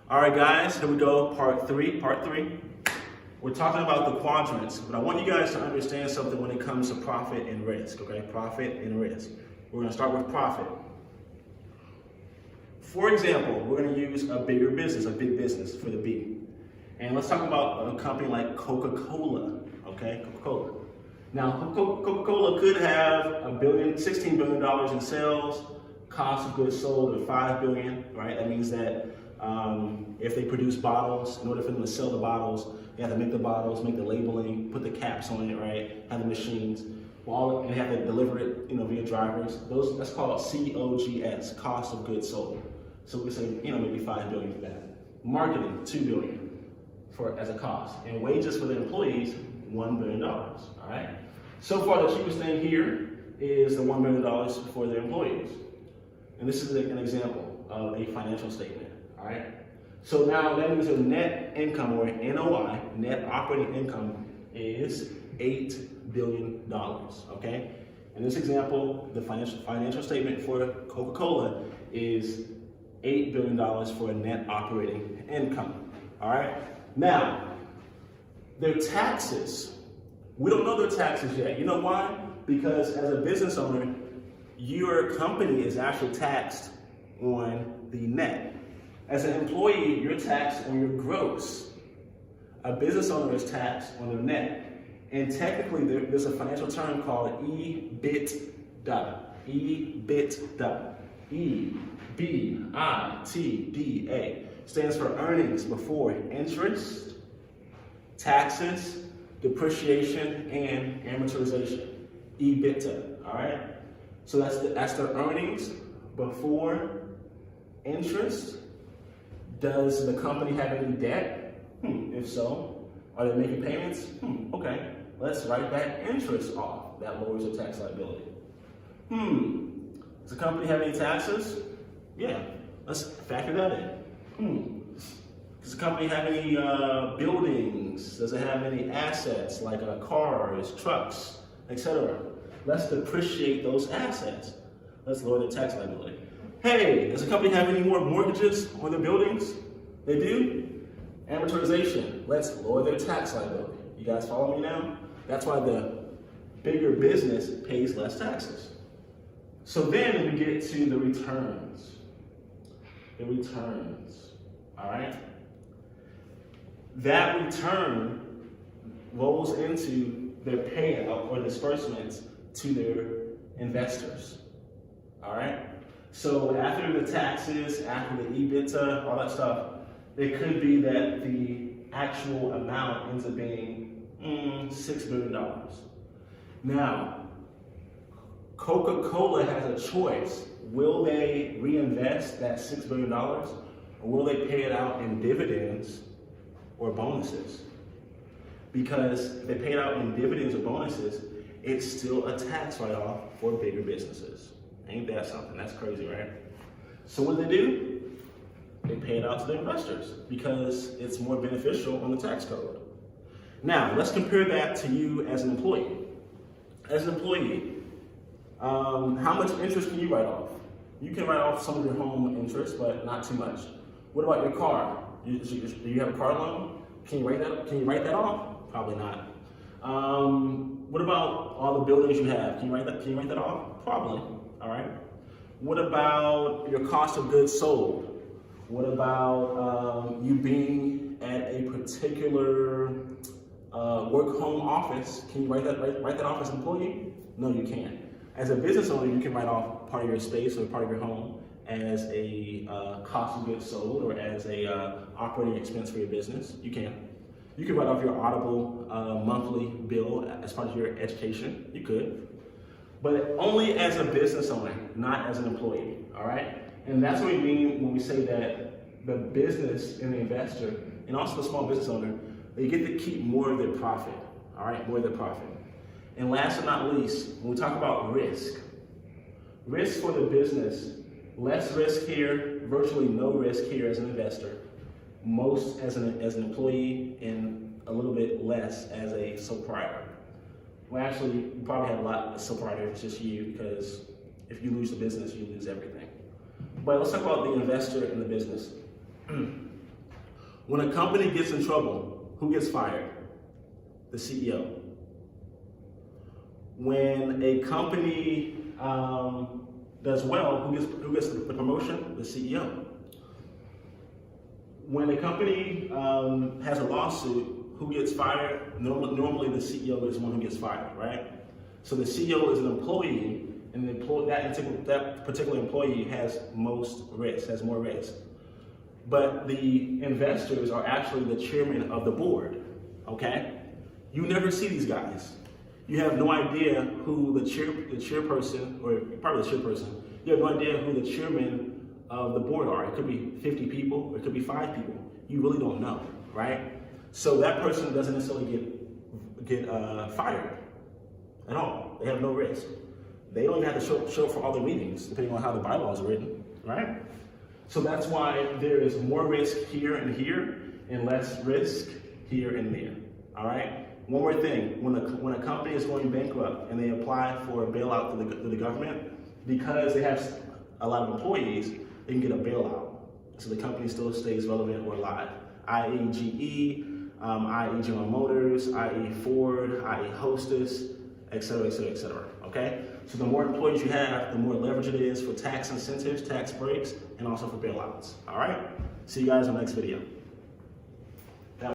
All right, guys, here we go, part three. We're talking about the quadrants, but I want you guys to understand something when it comes to profit and risk, okay? Profit and risk. We're gonna start with profit. For example, we're gonna use a big business for the B. And let's talk about a company like Coca-Cola, okay? Coca-Cola. Now, Coca-Cola could have $16 billion in sales, cost of goods sold of $5 billion, right? That means that if they produce bottles, in order for them to sell the bottles, they have to make the bottles, make the labeling, put the caps on it, right? Have the machines, and have to deliver it, via drivers. That's called COGS, cost of goods sold. So we say, maybe $5 billion for that. Marketing, $2 billion as a cost, and wages for the employees, $1 billion. All right. So far, the cheapest thing here is the $1 million for the employees, and this is an example of a financial statement. All right. So now that means your net income, or NOI, net operating income, is $8 billion. Okay. In this example, the financial statement for Coca-Cola is $8 billion for a net operating income. All right. Now, their taxes, we don't know their taxes yet. You know why? Because as a business owner, your company is actually taxed on the net. As an employee, you're taxed on your gross. A business owner is taxed on the net. And technically, there's a financial term called EBITDA. EBITDA. EBITDA stands for earnings before interest, taxes, depreciation, and amortization. EBITDA. All right. So that's the earnings before interest. Does the company have any debt? If so, are they making payments? Okay, let's write that interest off. That lowers the tax liability. Does the company have any taxes? Yeah, let's factor that in. Does the company have any buildings? Does it have any assets like cars, trucks, etc.? Let's depreciate those assets. Let's lower the tax liability. Hey, does the company have any more mortgages on their buildings? They do? Amortization. Let's lower their tax liability. You guys follow me now? That's why the bigger business pays less taxes. So then we get to the returns. The returns. All right? That return rolls into their payout or disbursements to their investors. All right? So after the taxes, after the EBITDA, all that stuff, it could be that the actual amount ends up being $6 billion. Now, Coca-Cola has a choice. Will they reinvest that $6 billion, or will they pay it out in dividends or bonuses? Because if they pay it out in dividends or bonuses, it's still a tax write-off for bigger businesses. Ain't that something? That's crazy, right? So what do? They pay it out to the investors because it's more beneficial on the tax code. Now, let's compare that to you as an employee. As an employee, how much interest can you write off? You can write off some of your home interest, but not too much. What about your car? Do you have a car loan? Can you write that off? Probably not. What about all the buildings you have? Can you write that off? Probably. All right. What about your cost of goods sold? What about you being at a particular work-home office? Can you write that off as an employee? No, you can't. As a business owner, you can write off part of your space or part of your home as a cost of goods sold or as a operating expense for your business. You can. You can write off your Audible monthly bill as part of your education. You could. But only as a business owner, not as an employee, all right? And that's what we mean when we say that the business and the investor, and also the small business owner, they get to keep more of their profit, all right? More of their profit. And last but not least, when we talk about risk for the business, less risk here, virtually no risk here as an investor, most as an employee, and a little bit less as a sole proprietor. Well, actually, you probably have a lot of sole proprietors, just you, because if you lose the business, you lose everything. But let's talk about the investor and the business. When a company gets in trouble, who gets fired? The CEO. When a company does well, who gets the promotion? The CEO. When a company has a lawsuit, who gets fired? Normally the CEO is the one who gets fired, right? So the CEO is an employee, and that particular employee has most risk, has more risk. But the investors are actually the chairman of the board, okay? You never see these guys. You have no idea who the chairperson, or probably the chairperson, you have no idea who the chairman of the board are. It could be 50 people, or it could be 5 people. You really don't know, right? So that person doesn't necessarily get fired at all. They have no risk. They don't even have to show up for all the meetings, depending on how the bylaws are written, right? So that's why there is more risk here, and less risk here and there, all right? One more thing, when a company is going bankrupt and they apply for a bailout to the government, because they have a lot of employees, they can get a bailout. So the company still stays relevant or alive, i.e. GE, i.e. General Motors, i.e. Ford, i.e. Hostess, et cetera, et cetera, et cetera, okay? So the more employees you have, the more leverage it is for tax incentives, tax breaks, and also for bailouts, all right? See you guys in the next video.